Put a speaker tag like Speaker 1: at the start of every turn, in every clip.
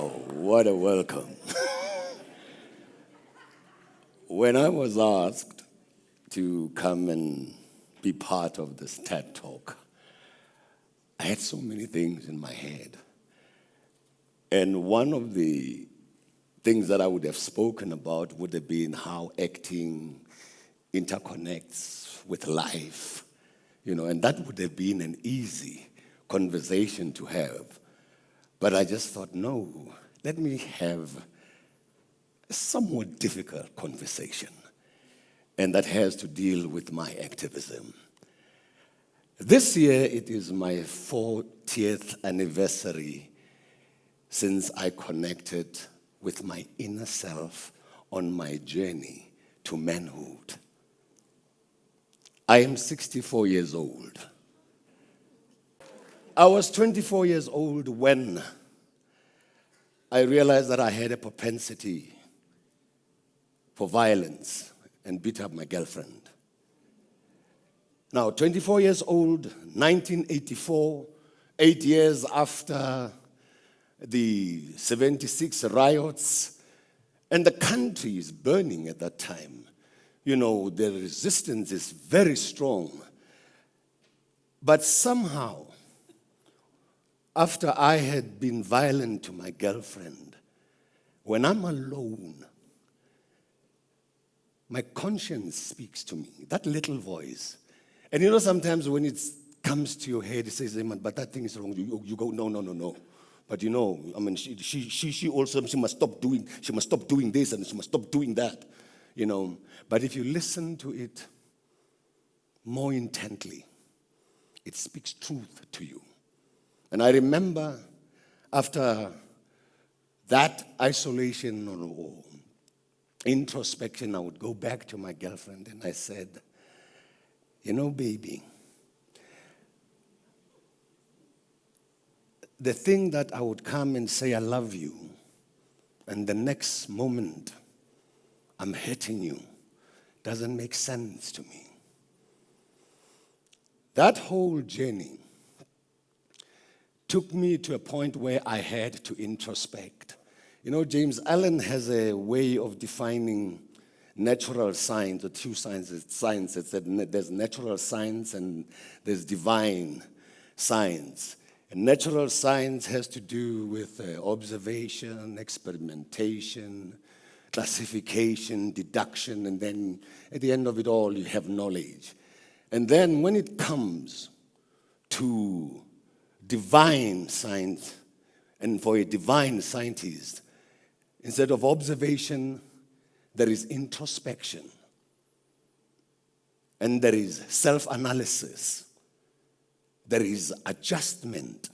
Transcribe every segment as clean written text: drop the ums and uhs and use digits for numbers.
Speaker 1: Wow, what a welcome. When I was asked to come and be part of this TED Talk, I had so many things in my head. And one of the things that I would have spoken about would have been how acting interconnects with life, and that would have been an easy conversation to have. But I just thought, no, let me have a somewhat difficult conversation, and that has to deal with my activism. This year, it is my 40th anniversary since I connected with my inner self on my journey to manhood. I am 64 years old. I was 24 years old when I realized that I had a propensity for violence and beat up my girlfriend. Now, 24 years old, 1984, 8 years after the 76 riots, and the country is burning at that time. The resistance is very strong. But somehow, after I had been violent to my girlfriend, when I'm alone, my conscience speaks to me, that little voice. And sometimes when it comes to your head, it says, but that thing is wrong. You go, no. But she also must stop doing this and she must stop doing that. But if you listen to it more intently, it speaks truth to you. And I remember after that isolation or introspection, I would go back to my girlfriend and I said, baby, the thing that I would come and say I love you, and the next moment I'm hurting you, doesn't make sense to me. That whole journey took me to a point where I had to introspect. James Allen has a way of defining natural science, or two sciences. Science, it said there's natural science and there's divine science. And natural science has to do with observation, experimentation, classification, deduction, and then at the end of it all, you have knowledge. And then when it comes to divine science, and for a divine scientist, instead of observation, there is introspection, and there is self-analysis, there is adjustment,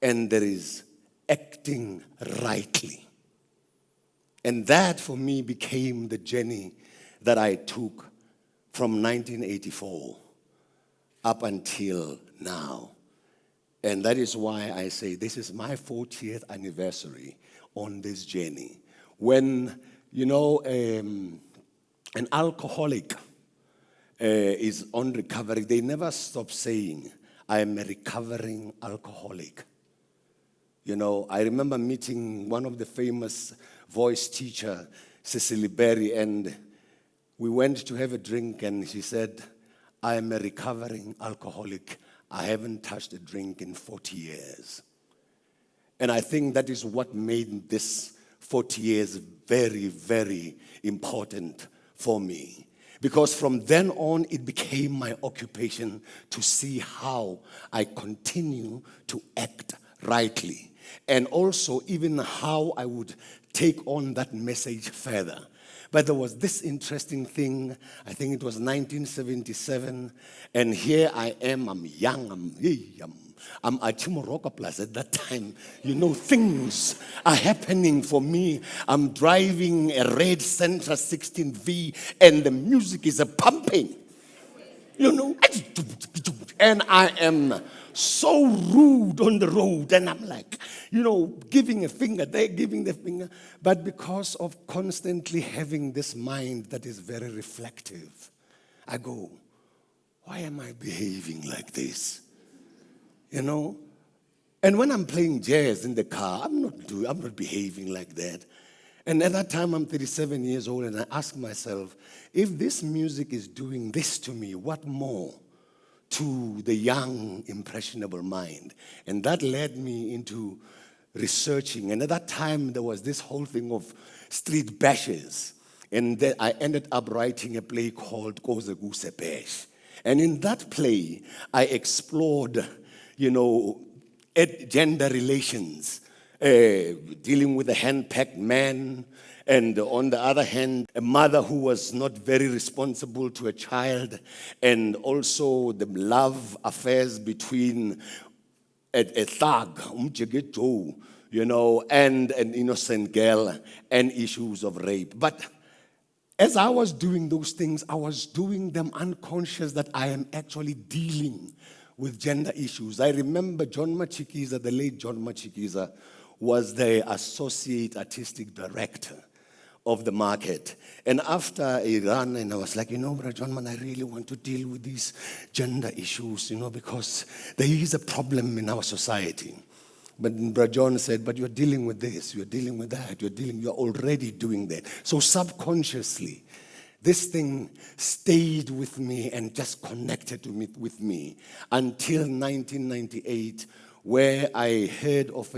Speaker 1: and there is acting rightly. And that, for me, became the journey that I took from 1984 up until now. And that is why I say this is my 40th anniversary on this journey. When, an alcoholic is on recovery, they never stop saying, I am a recovering alcoholic. I remember meeting one of the famous voice teacher, Cecily Berry, and we went to have a drink, and she said, I am a recovering alcoholic. I haven't touched a drink in 40 years. And I think that is what made this 40 years very, very important for me. Because from then on, it became my occupation to see how I continue to act rightly. And also even how I would take on that message further. But there was this interesting thing, I think it was 1977, and here I am, I'm young, I'm at Timoroka Plus at that time. Things are happening for me. I'm driving a red Sentra 16V, and the music is pumping. And I am so rude on the road, and I'm like, giving a finger there, giving the finger. But because of constantly having this mind that is very reflective, I go, why am I behaving like this? And when I'm playing jazz in the car, I'm not behaving like that. And at that time, I'm 37 years old, and I ask myself, if this music is doing this to me, what more to the young, impressionable mind? And that led me into researching. And at that time, there was this whole thing of street bashes. And then I ended up writing a play called Kbash. And in that play, I explored, gender relations, dealing with a hand-packed man, and on the other hand, a mother who was not very responsible to a child, and also the love affairs between a thug, Joe, and an innocent girl, and issues of rape. But as I was doing those things, I was doing them unconscious that I am actually dealing with gender issues. I remember John Machikiza, the late John Machikiza, was the associate artistic director of the market. And after a run, and I was like, Brother John, man, I really want to deal with these gender issues, because there is a problem in our society. But Brother John said, but you're dealing with this, you're dealing with that, you're already doing that. So subconsciously, this thing stayed with me and just connected with me until 1998, where I heard of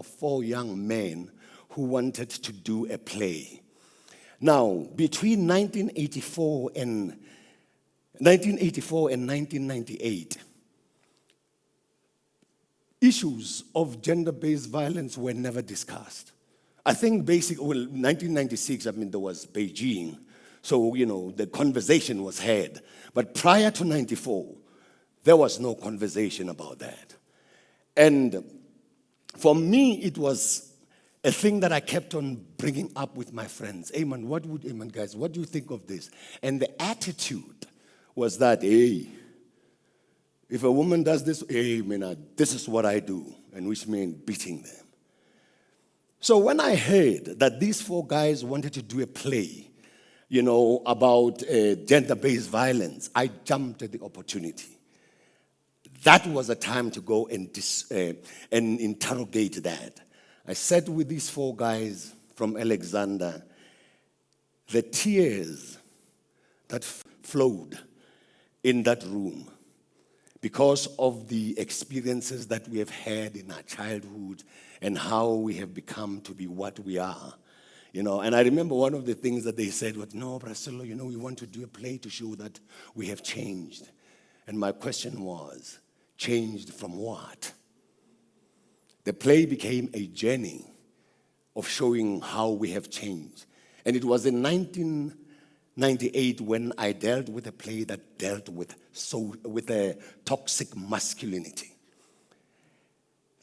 Speaker 1: four young men who wanted to do a play. Now, between 1984 and 1998, issues of gender-based violence were never discussed. I think 1996, there was Beijing, so, the conversation was had. But prior to 94, there was no conversation about that. And for me, it was a thing that I kept on bringing up with my friends. Guys, what do you think of this? And the attitude was that, hey, if a woman does this, hey, this is what I do, and which means beating them. So when I heard that these four guys wanted to do a play, about gender-based violence, I jumped at the opportunity. That was a time to go and interrogate that. I sat with these four guys from Alexander. The tears that flowed in that room because of the experiences that we have had in our childhood and how we have become to be what we are. And I remember one of the things that they said was, no, Sello, we want to do a play to show that we have changed. And my question was, changed from what? The play became a journey of showing how we have changed. And it was in 1998 when I dealt with a play that dealt with a toxic masculinity.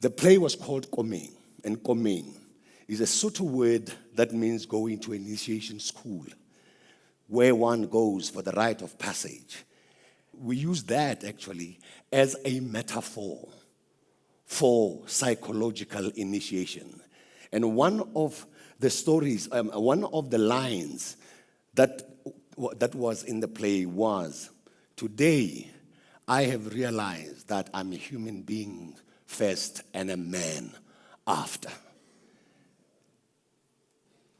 Speaker 1: The play was called Komeng, and Komeng is a Sotho word that means going to initiation school, where one goes for the rite of passage. We use that actually as a metaphor for psychological initiation. And one of the stories, one of the lines that was in the play was, today I have realized that I'm a human being first and a man after.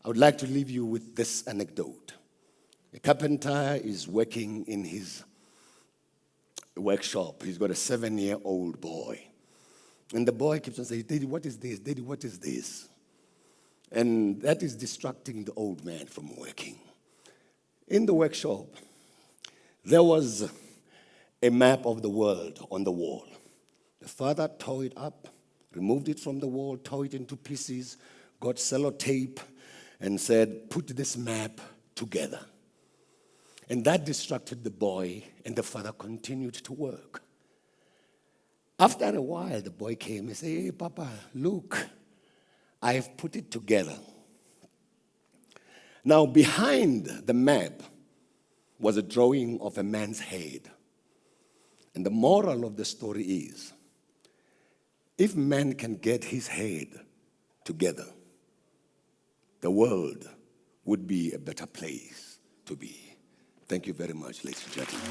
Speaker 1: I would like to leave you with this anecdote. A carpenter is working in his workshop. He's got a 7-year-old boy. And the boy keeps on saying, Daddy, what is this? Daddy, what is this? And that is distracting the old man from working. In the workshop, there was a map of the world on the wall. The father tore it up, removed it from the wall, tore it into pieces, got sellotape, and said, put this map together. And that distracted the boy, and the father continued to work. After a while, the boy came and said, hey, Papa, look, I have put it together. Now, behind the map was a drawing of a man's head. And the moral of the story is, if man can get his head together, the world would be a better place to be. Thank you very much, ladies and gentlemen.